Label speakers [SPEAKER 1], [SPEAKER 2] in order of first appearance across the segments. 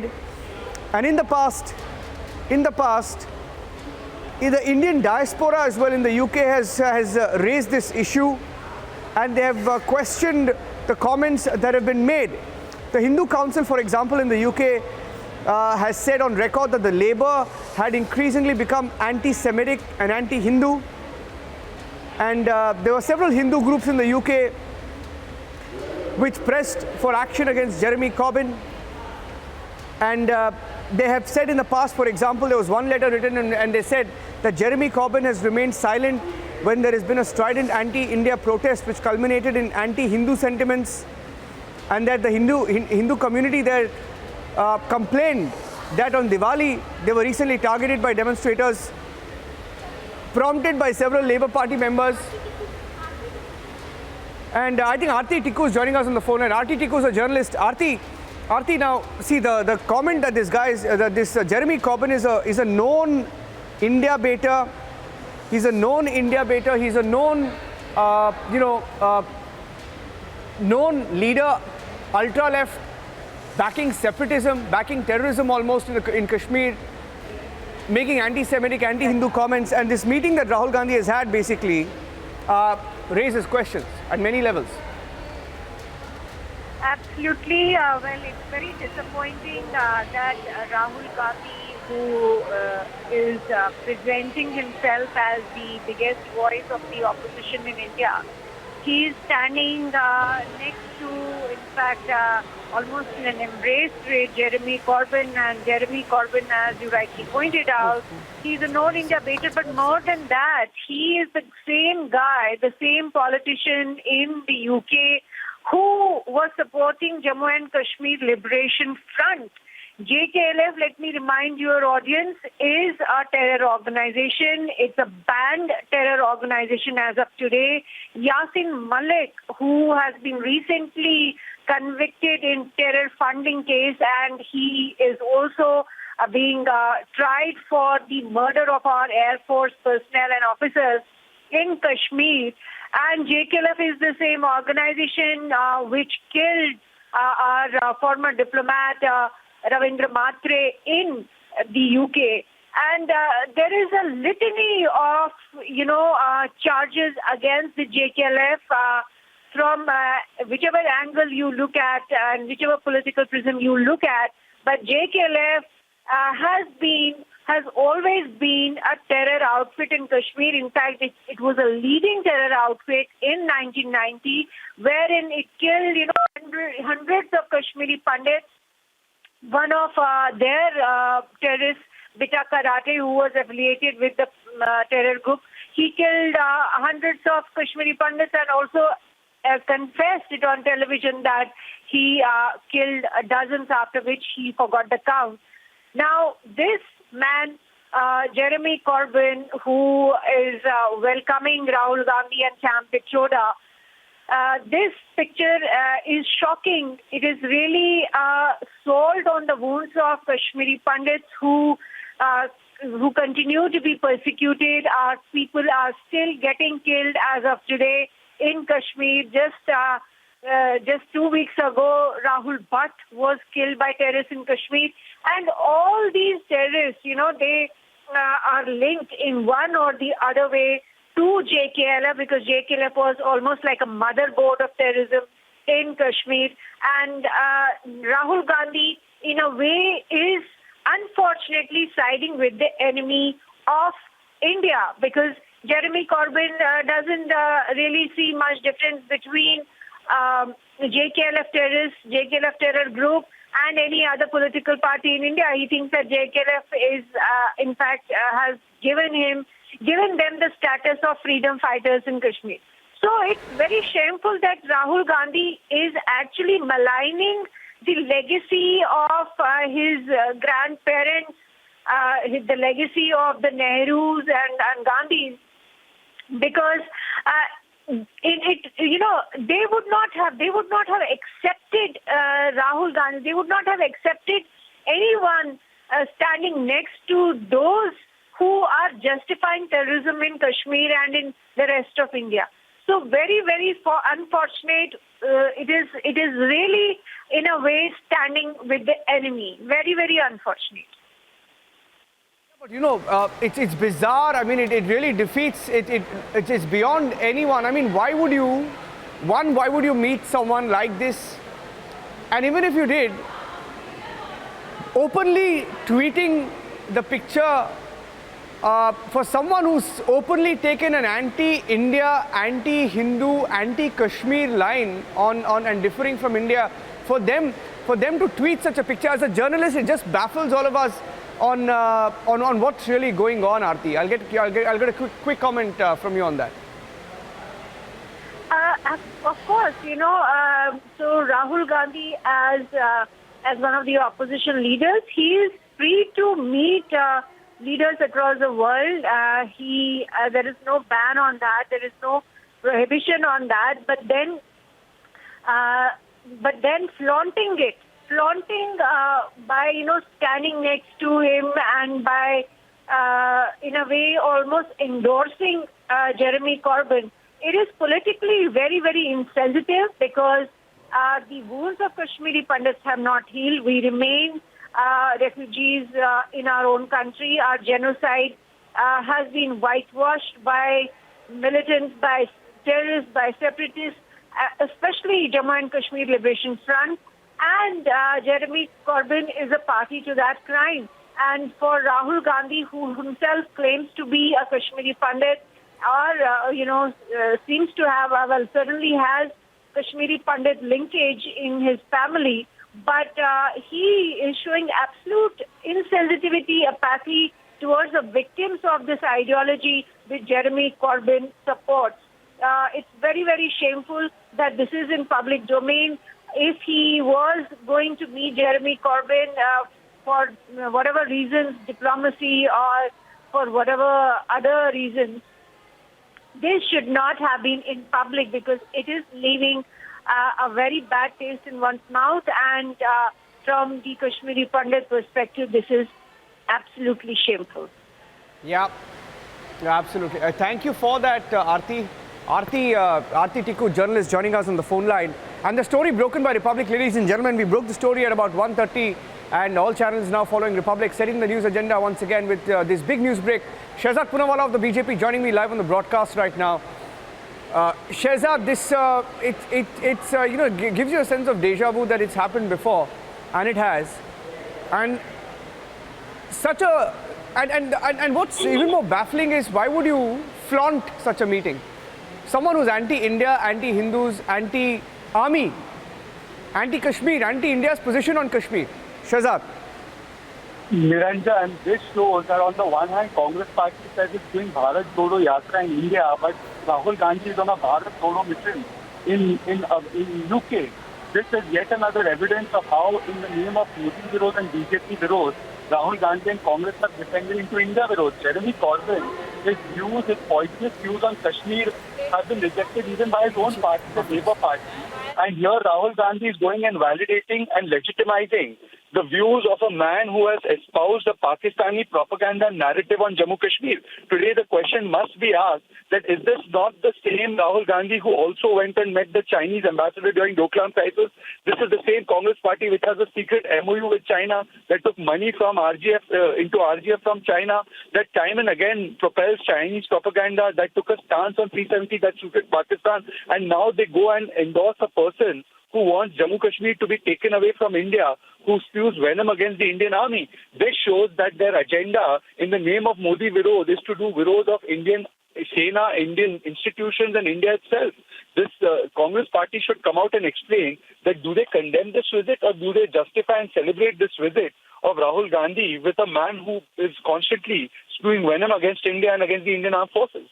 [SPEAKER 1] made. And in the past, the Indian diaspora as well in the UK has raised this issue, and they have questioned the comments that have been made. The Hindu Council, for example, in the UK has said on record that the Labour had increasingly become anti-Semitic and anti-Hindu. And there were several Hindu groups in the UK which pressed for action against Jeremy Corbyn. And they have said in the past, for example, there was one letter written and they said that Jeremy Corbyn has remained silent when there has been a strident anti-India protest which culminated in anti-Hindu sentiments, and that the Hindu community there complained that on Diwali they were recently targeted by demonstrators prompted by several Labour Party members. And I think Aarti Tikku is joining us on the phone, and Aarti Tikku is a journalist. Aarti, now see the comment that this guy is, Jeremy Corbyn is a known India baiter. He's a known India baiter. He's a known known leader, ultra left, backing separatism, backing terrorism almost in Kashmir, making anti-Semitic, anti-Hindu comments. And this meeting that Rahul Gandhi has had basically raises questions at many levels.
[SPEAKER 2] Absolutely. Well, it's very disappointing that Rahul Gandhi, who is presenting himself as the biggest voice of the opposition in India, he is standing next to, in fact, almost in an embrace with Jeremy Corbyn. And Jeremy Corbyn, as you rightly pointed out, he's a known India baiter. But more than that, he is the same guy, the same politician in the UK who was supporting Jammu and Kashmir Liberation Front. JKLF, let me remind your audience, is a terror organization. It's a banned terror organization as of today. Yasin Malik, who has been recently convicted in terror funding case, and he is also being tried for the murder of our Air Force personnel and officers in Kashmir. And JKLF is the same organization which killed our former diplomat Ravindra Matre in the UK. And there is a litany of, charges against the JKLF from whichever angle you look at and whichever political prism you look at. But JKLF has always been a terror outfit in Kashmir. In fact, it was a leading terror outfit in 1990, wherein it killed, hundreds of Kashmiri pundits. One of their terrorists, Bita Karate, who was affiliated with the terror group, he killed hundreds of Kashmiri pundits and also confessed it on television that he killed dozens, after which he forgot the count. Now, this man, Jeremy Corbyn, who is welcoming Rahul Gandhi and Camp Pitroda, this picture is shocking. It is really salt on the wounds of Kashmiri pundits who continue to be persecuted. Our people are still getting killed as of today in Kashmir. Just 2 weeks ago, Rahul Bhatt was killed by terrorists in Kashmir. And all these terrorists, they are linked in one or the other way to JKLF, because JKLF was almost like a motherboard of terrorism in Kashmir. And Rahul Gandhi, in a way, is unfortunately siding with the enemy of India, because Jeremy Corbyn doesn't really see much difference between JKLF terrorists, JKLF terror group, and any other political party in India. He thinks that JKLF is, in fact, has given them the status of freedom fighters in Kashmir. So it's very shameful that Rahul Gandhi is actually maligning the legacy of his grandparents, the legacy of the Nehrus and Gandhis, because they would not have accepted Rahul Gandhi. They would not have accepted anyone standing next to those who are justifying terrorism in Kashmir and in the rest of India. So very, very unfortunate. it is really, in a way, standing with the enemy. Very, very unfortunate.
[SPEAKER 1] But it's bizarre. I mean, it really defeats, it is beyond anyone. I mean, why would you meet someone like this? And even if you did, openly tweeting the picture for someone who's openly taken an anti-India, anti-Hindu, anti-Kashmir line on and differing from India, for them to tweet such a picture, as a journalist, it just baffles all of us on what's really going on, Aarti. I'll get a quick comment from you on that.
[SPEAKER 2] Of course, so Rahul Gandhi, as one of the opposition leaders, he is free to meet leaders across the world. There is no ban on that. There is no prohibition on that. But then flaunting by standing next to him and by in a way almost endorsing Jeremy Corbyn. It is politically very, very insensitive, because the wounds of Kashmiri pundits have not healed. We remain refugees in our own country. Our genocide has been whitewashed by militants, by terrorists, by separatists, especially Jammu and Kashmir Liberation Front. And Jeremy Corbyn is a party to that crime. And for Rahul Gandhi, who himself claims to be a Kashmiri pundit, or seems to have, certainly has Kashmiri Pandit linkage in his family, but he is showing absolute insensitivity, apathy towards the victims of this ideology which Jeremy Corbyn supports. It's very, very shameful that this is in public domain. If he was going to meet Jeremy Corbyn for whatever reasons, diplomacy or for whatever other reasons, this should not have been in public, because it is leaving a very bad taste in one's mouth. And from the Kashmiri Pandit perspective, this is absolutely shameful.
[SPEAKER 1] Yeah, absolutely. Thank you for that, Aarti. Aarti Tikku, journalist, joining us on the phone line. And the story broken by Republic, ladies and gentlemen. We broke the story at about 1:30, and all channels now following Republic, setting the news agenda once again with this big news break. Shehzad Poonawalla of the BJP joining me live on the broadcast right now. Shehzad, this gives you a sense of deja vu that it's happened before, and it has. And and what's even more baffling is, why would you flaunt such a meeting? Someone who's anti-India, anti-Hindus, anti-army, anti-Kashmir, anti-India's position on Kashmir. Shehzad.
[SPEAKER 3] Niranjan, this shows that on the one hand, Congress party says it's doing Bharat Jodo Yatra in India, but Rahul Gandhi is on a Bharat Jodo mission in UK. This is yet another evidence of how, in the name of Modi Virod and BJP Virod, Rahul Gandhi and Congress have descended into India Virod. Jeremy Corbyn, his views, his poisonous views on Kashmir have been rejected even by his own party, the Labour Party. And here Rahul Gandhi is going and validating and legitimizing the views of a man who has espoused a Pakistani propaganda narrative on Jammu Kashmir. Today the question must be asked that is this not the same Rahul Gandhi who also went and met the Chinese ambassador during Doklam crisis? This is the same Congress party which has a secret MOU with China that took money from RGF into RGF from China, that time and again propels Chinese propaganda, that took a stance on 370 that suited Pakistan, and now they go and endorse a person who wants Jammu Kashmir to be taken away from India, who spews venom against the Indian army. This shows that their agenda in the name of Modi Virod is to do Virod of Indian Sena, Indian institutions and India itself. This Congress party should come out and explain that do they condemn this visit or do they justify and celebrate this visit of Rahul Gandhi with a man who is constantly spewing venom against India and against the Indian armed forces.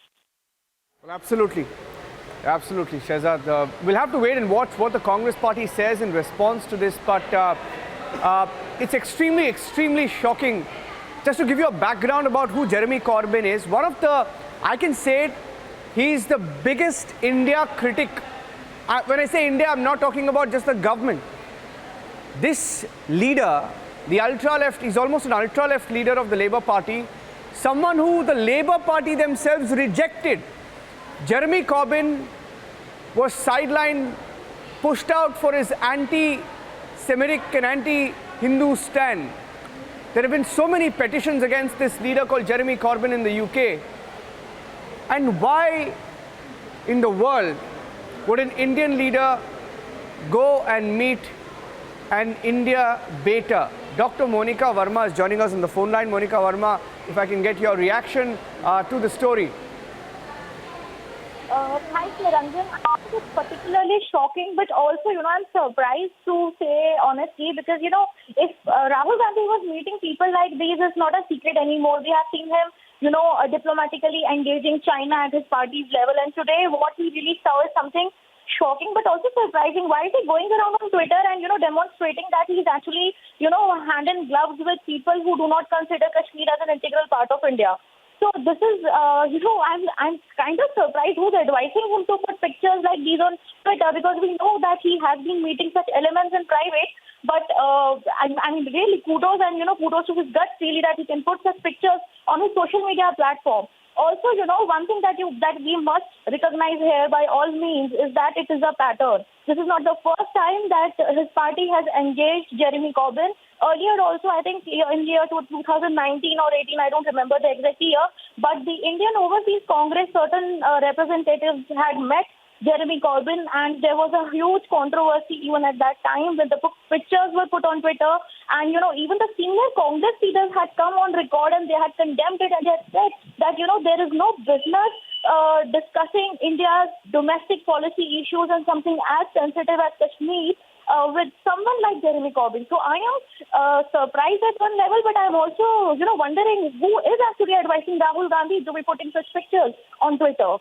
[SPEAKER 1] Well, absolutely. Absolutely, Shehzad. We'll have to wait and watch what the Congress party says in response to this, but it's extremely, extremely shocking. Just to give you a background about who Jeremy Corbyn is, I can say it, he's the biggest India critic. When I say India, I'm not talking about just the government. This leader, the ultra-left, he's almost an ultra-left leader of the Labour Party, someone who the Labour Party themselves rejected. Jeremy Corbyn was sidelined pushed out for his anti-Semitic and anti-Hindu stand. There have been so many petitions against this leader called Jeremy Corbyn in the UK. And why in the world would an Indian leader go and meet an India baiter? Dr. Monica Verma is joining us on the phone line. Monica Verma, if I can get your reaction to the story.
[SPEAKER 4] Thanks, Niranjan. I think it's particularly shocking, but also, I'm surprised to say honestly, because, if Rahul Gandhi was meeting people like these, it's not a secret anymore. We have seen him, diplomatically engaging China at his party's level. And today, what he really saw is something shocking, but also surprising. Why is he going around on Twitter and, demonstrating that he's actually, hand in gloves with people who do not consider Kashmir as an integral part of India? So this is, I'm kind of surprised who's advising him to put pictures like these on Twitter, because we know that he has been meeting such elements in private. But I mean, really kudos and, kudos to his guts really that he can put such pictures on his social media platform. Also, one thing that we must recognize here by all means is that it is a pattern. This is not the first time that his party has engaged Jeremy Corbyn. Earlier also, I think in year 2019 or 18, I don't remember the exact year, but the Indian Overseas Congress, certain representatives had met Jeremy Corbyn, and there was a huge controversy even at that time when the pictures were put on Twitter. And, even the senior Congress leaders had come on record and they had condemned it, and they had said that, there is no business discussing India's domestic policy issues and something as sensitive as Kashmir with someone like Jeremy Corbyn. So I am surprised at one level, but I'm also, wondering who is actually advising Rahul Gandhi to be putting such pictures on Twitter.